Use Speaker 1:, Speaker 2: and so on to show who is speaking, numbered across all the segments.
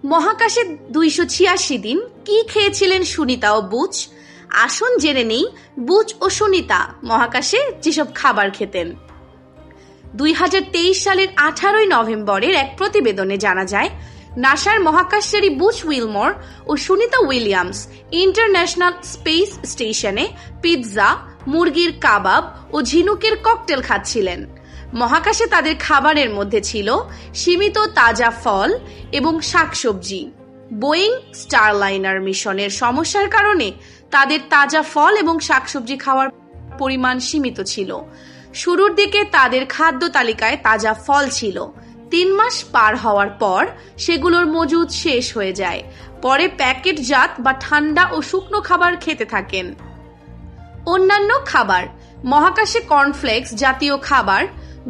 Speaker 1: মহাকাশে 286 দিন কি খেয়েছিলেন সুনিতা ও বুচ? আসুন জেনে নেই বুচ ও সুনিতা মহাকাশে যেসব খাবার খেতেন। 2023 সালের 18 নভেম্বরের এক প্রতিবেদনে জানা যায়, নাসার মহাকাশচারী বুচ উইলমর ও সুনিতা উইলিয়ামস ইন্টারন্যাশনাল স্পেস স্টেশনে পিৎজা, মুরগির কাবাব ও ঝিনুকের ককটেল খাচ্ছিলেন। মহাকাশে তাদের খাবারের মধ্যে ছিল সীমিত তাজা ফল এবং শাকসবজি। বোয়িং স্টারলাইনার মিশনের সমস্যার কারণে তাদের তাজা ফল এবং শাকসবজি খাওয়ার পরিমাণ সীমিত ছিল। শুরুর দিকে তাদের খাদ্য তালিকায় তাজা ফল ছিল। 3 মাস পার হওয়ার পর সেগুলোর মজুদ শেষ হয়ে যায়। পরে প্যাকেটজাত বা ঠান্ডা ও শুকনো খাবার খেতে থাকেন। অন্যান্য খাবার: মহাকাশে কর্নফ্লেক্স জাতীয় খাবার,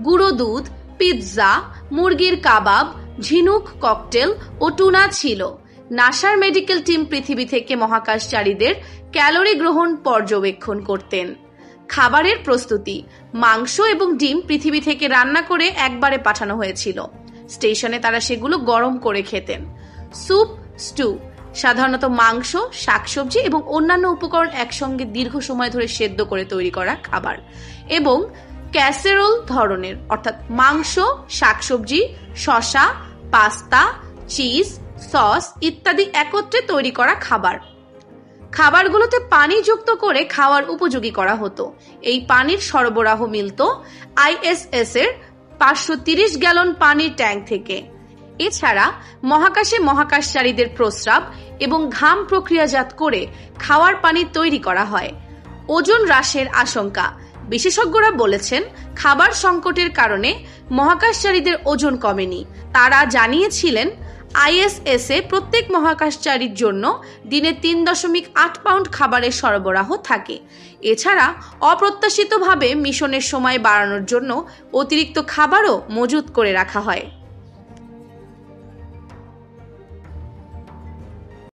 Speaker 1: গুঁড়ো দুধ, পিৎজা, মুরগির কাবাব, ঝিনুক ককটেল ও টুনা ছিল। নাসার মেডিকেল টিম পৃথিবী থেকে মহাকাশচারীদের ক্যালোরি গ্রহণ পর্যবেক্ষণ করতেন। খাবারের প্রস্তুতি: মাংস এবং ডিম পৃথিবী থেকে রান্না করে একবারে পাঠানো হয়েছিল। স্টেশনে তারা সেগুলো গরম করে খেতেন। স্যুপ, স্টু সাধারণত মাংস, শাকসবজি এবং অন্যান্য উপকরণ একসঙ্গে দীর্ঘ সময় ধরে সেদ্ধ করে তৈরি করা খাবার, এবং ক্যাসেরোল ধরনের, অর্থাৎ মাংস, শাকসবজি, শসা, পাস্তা, চিজ, সস ইত্যাদি একত্রে তৈরি করা খাবার। খাবারগুলোতে পানি যুক্ত করে খাওয়ার উপযোগী করা হতো। এই পানির সরবরাহ মিলত ISS এর 530 গ্যালন পানির ট্যাঙ্ক থেকে। এছাড়া মহাকাশে মহাকাশচারীদের প্রস্রাব এবং ঘাম প্রক্রিয়াজাত করে খাওয়ার পানি তৈরি করা হয়। ওজন হ্রাসের আশঙ্কা: বিশেষজ্ঞরা বলেছেন, খাবার সংকটের কারণে মহাকাশচারীদের ওজন কমেনি। তারা জানিয়েছিলেন, ISS এ প্রত্যেক মহাকাশচারীর জন্য দিনে 3.8 পাউন্ড খাবারের সরবরাহ থাকে। এছাড়া অপ্রত্যাশিতভাবে মিশনের সময় বাড়ানোর জন্য অতিরিক্ত খাবারও মজুত করে রাখা হয়।